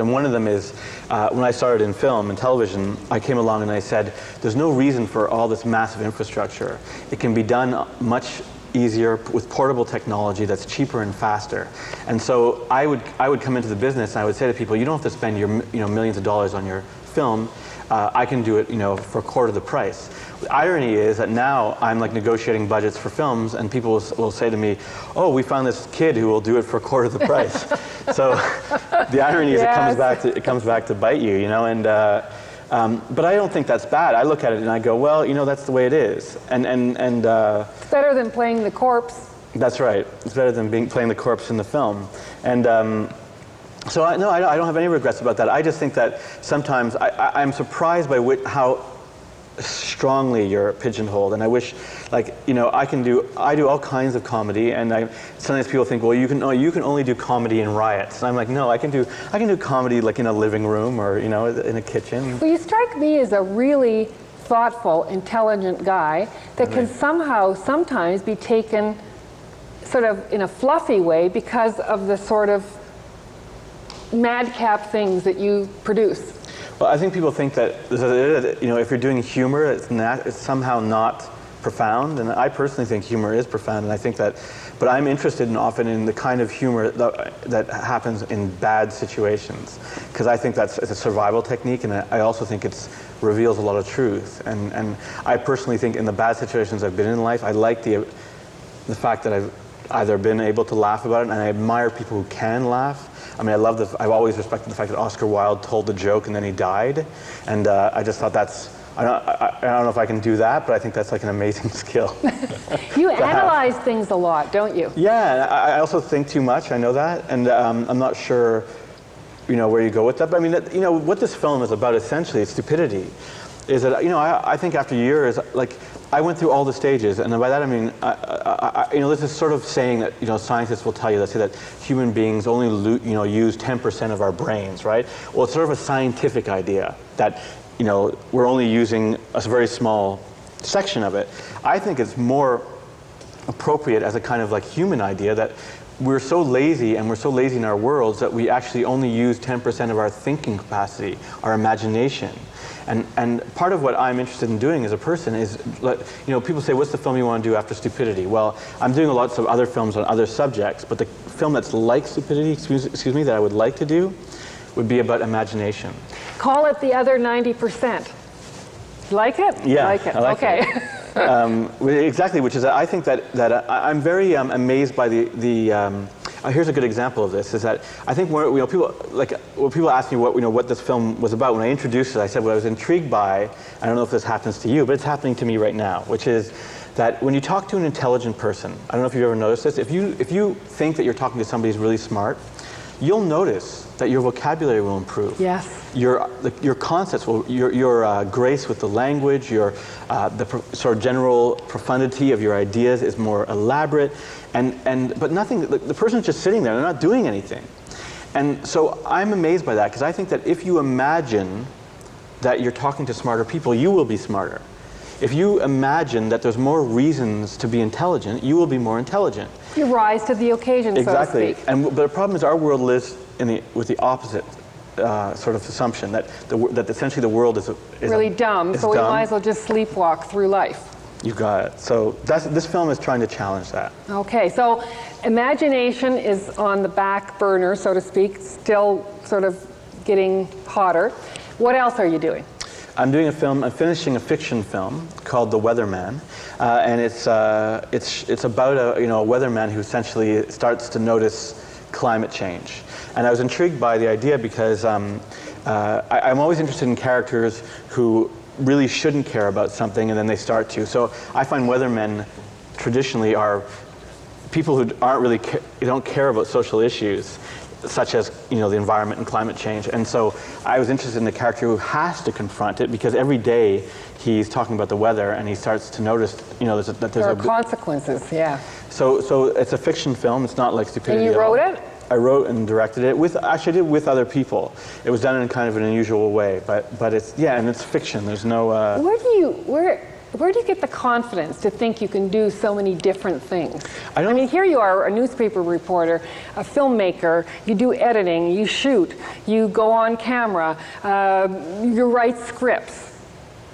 And one of them is, when I started in film and television, I came along and I said, there's no reason for all this massive infrastructure. It can be done much easier with portable technology that's cheaper and faster. And so I would come into the business and I would say to people, you don't have to spend your millions of dollars on your film. I can do it for a quarter of the price. The irony is that now I'm like negotiating budgets for films, and people will say to me, oh, we found this kid who will do it for a quarter of the price. So the irony is yes. it comes back to bite you, and but I don't think that's bad. I look at it and I go, well, that's the way it is. And it's better than playing the corpse. That's right. It's better than playing the corpse in the film. And so I don't have any regrets about that. I just think that sometimes I'm surprised by how strongly you're pigeonholed, and I wish, I do all kinds of comedy, and sometimes people think, well, you can only do comedy in riots, and I'm like, no, I can do comedy like in a living room or in a kitchen. Well, you strike me as a really thoughtful, intelligent guy that can sometimes be taken sort of in a fluffy way because of the sort of madcap things that you produce. Well, I think people think that if you're doing humor, it's somehow not profound, and I personally think humor is profound, and I think that, but I'm interested often in the kind of humor that happens in bad situations, because I think it's a survival technique, and I also think it reveals a lot of truth, and I personally think in the bad situations I've been in life, I like the fact that I've either been able to laugh about it, and I admire people who can laugh. I mean, I've always respected the fact that Oscar Wilde told the joke and then he died, and I just thought I don't know if I can do that, but I think that's like an amazing skill. You analyze things a lot, don't you? Yeah, I also think too much, I know that, and I'm not sure, where you go with that, but I mean, what this film is about essentially, Stupidity, is that, I think after years, I went through all the stages, and by that I mean, this is sort of saying that, scientists will tell you, let's say that human beings only, use 10% of our brains, right? Well, it's sort of a scientific idea that, we're only using a very small section of it. I think it's more appropriate as a kind of human idea that we're so lazy, and we're so lazy in our worlds that we actually only use 10% of our thinking capacity, our imagination. And part of what I'm interested in doing as a person is, people say, what's the film you want to do after Stupidity? Well, I'm doing lots of other films on other subjects, but the film that's like Stupidity, excuse me, that I would like to do would be about imagination. Call it the other 90%. Like it? Yeah, like it. I like okay. It. Exactly, which is I think that I'm very amazed by here's a good example of this, is that I think when people ask me what this film was about, when I introduced it, I said what I was intrigued by, I don't know if this happens to you, but it's happening to me right now, which is that when you talk to an intelligent person, I don't know if you've ever noticed this, if you think that you're talking to somebody who's really smart, you'll notice that your vocabulary will improve. Yes. Your concepts will, your grace with the language, sort of general profundity of your ideas is more elaborate, but nothing. The person's just sitting there; they're not doing anything. And so I'm amazed by that, because I think that if you imagine that you're talking to smarter people, you will be smarter. If you imagine that there's more reasons to be intelligent, you will be more intelligent. You rise to the occasion, exactly. So to speak. But the problem is our world lives with the opposite sort of assumption, that essentially the world is really dumb, so we might as well just sleepwalk through life. You got it. So this film is trying to challenge that. Okay, so imagination is on the back burner, so to speak, still sort of getting hotter. What else are you doing? I'm finishing a fiction film called The Weatherman, and it's about a weatherman who essentially starts to notice climate change. And I was intrigued by the idea because I'm always interested in characters who really shouldn't care about something and then they start to. So I find weathermen traditionally are people who don't care about social issues, such as the environment and climate change. And so I was interested in the character who has to confront it, because every day he's talking about the weather and he starts to notice that there are consequences. Yeah. So it's a fiction film. It's not like Stupidity. And you wrote it? I wrote and directed it actually I did with other people. It was done in kind of an unusual way, but it's and it's fiction. There's no. where do you get the confidence to think you can do so many different things? I mean, here you are, a newspaper reporter, a filmmaker, you do editing, you shoot, you go on camera, you write scripts.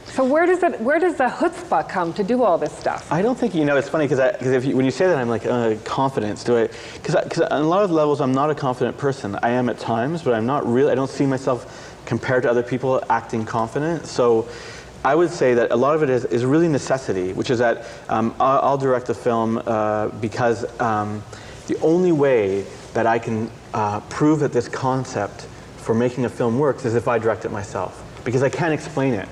So where does the chutzpah come to do all this stuff? I don't think, it's funny because when you say that, I'm like, confidence, because on a lot of levels, I'm not a confident person. I am at times, but I'm not really, I don't see myself compared to other people acting confident. So I would say that a lot of it is really necessity, which is that I'll direct a film because the only way that I can prove that this concept for making a film works is if I direct it myself, because I can't explain it.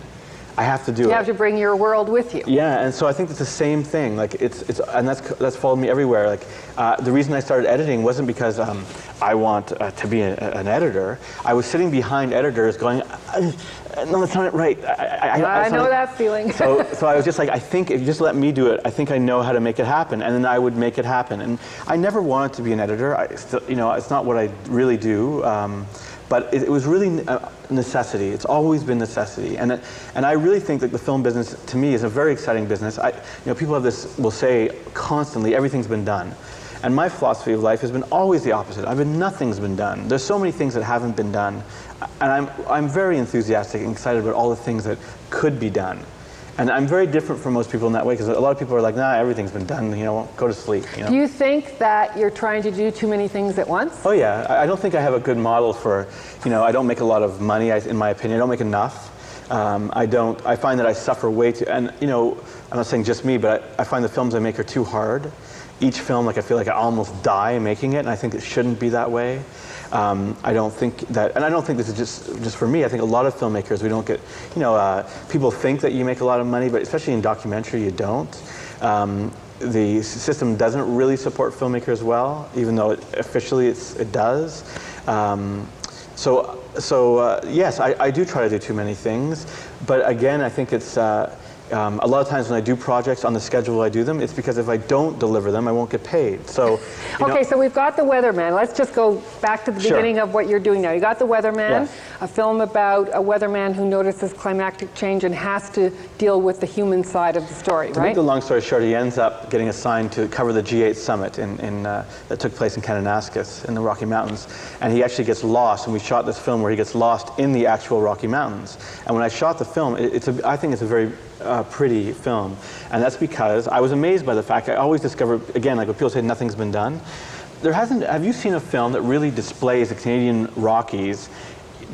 I have to do it. You have to bring your world with you. Yeah, and so I think it's the same thing. Like and that's followed me everywhere. Like the reason I started editing wasn't because I want to be an editor. I was sitting behind editors going, no, that's not right. I know that feeling. So I was just like, I think if you just let me do it, I think I know how to make it happen, and then I would make it happen. And I never wanted to be an editor. It's not what I really do. But it was really necessity. It's always been necessity, and I really think that the film business, to me, is a very exciting business. People will say constantly, everything's been done, and my philosophy of life has been always the opposite. Nothing's been done. There's so many things that haven't been done, and I'm very enthusiastic and excited about all the things that could be done. And I'm very different from most people in that way, because a lot of people are like, nah, everything's been done, go to sleep. Do you think that you're trying to do too many things at once? Oh yeah, I don't think I have a good model for, I don't make a lot of money, in my opinion. I don't make enough. I find that I suffer way too, and I'm not saying just me, but I find the films I make are too hard. Each film, I feel like I almost die making it, and I think it shouldn't be that way. I don't think that, and I don't think this is just for me. I think a lot of filmmakers, we don't get, people think that you make a lot of money, but especially in documentary, you don't. The system doesn't really support filmmakers well, even though officially it does. Yes, I do try to do too many things, but again, I think it's. A lot of times when I do projects on the schedule I do them, it's because if I don't deliver them, I won't get paid. So, okay, so we've got The Weatherman. Let's just go back to the beginning of what you're doing now. You got The Weatherman, a film about a weatherman who notices climactic change and has to deal with the human side of the story, right? To make the long story short, he ends up getting assigned to cover the G8 summit that took place in Kananaskis in the Rocky Mountains. And he actually gets lost, and we shot this film where he gets lost in the actual Rocky Mountains. And when I shot the film, I think it's a very pretty film, and that's because I was amazed by the fact I always discover, again, like when people say nothing's been done, have you seen a film that really displays the Canadian Rockies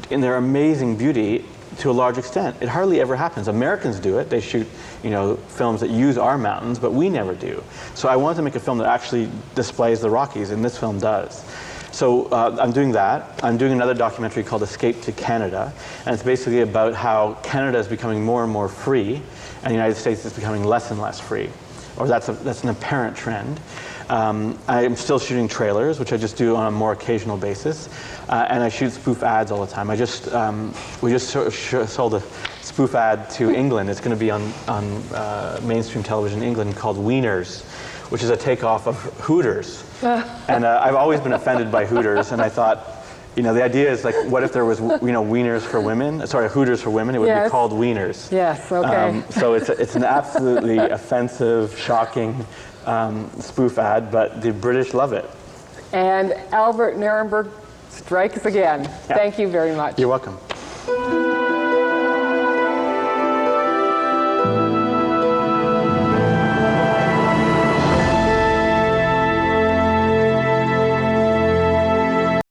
in their amazing beauty to a large extent? It hardly ever happens. Americans do it. They shoot, films that use our mountains, but we never do. So I wanted to make a film that actually displays the Rockies, and this film does. So I'm doing that. I'm doing another documentary called Escape to Canada, and it's basically about how Canada is becoming more and more free, and the United States is becoming less and less free, or that's an apparent trend. I'm still shooting trailers, which I just do on a more occasional basis, and I shoot spoof ads all the time. We just sold a spoof ad to England. It's going to be on mainstream television in England called Wieners, which is a takeoff of Hooters. And I've always been offended by Hooters, and I thought, the idea is like, what if there was, Wieners for women? Sorry, Hooters for women. It would be called Wieners. Yes. Okay. So it's an absolutely offensive, shocking spoof ad, but the British love it. And Albert Nirenberg strikes again. Yeah. Thank you very much. You're welcome.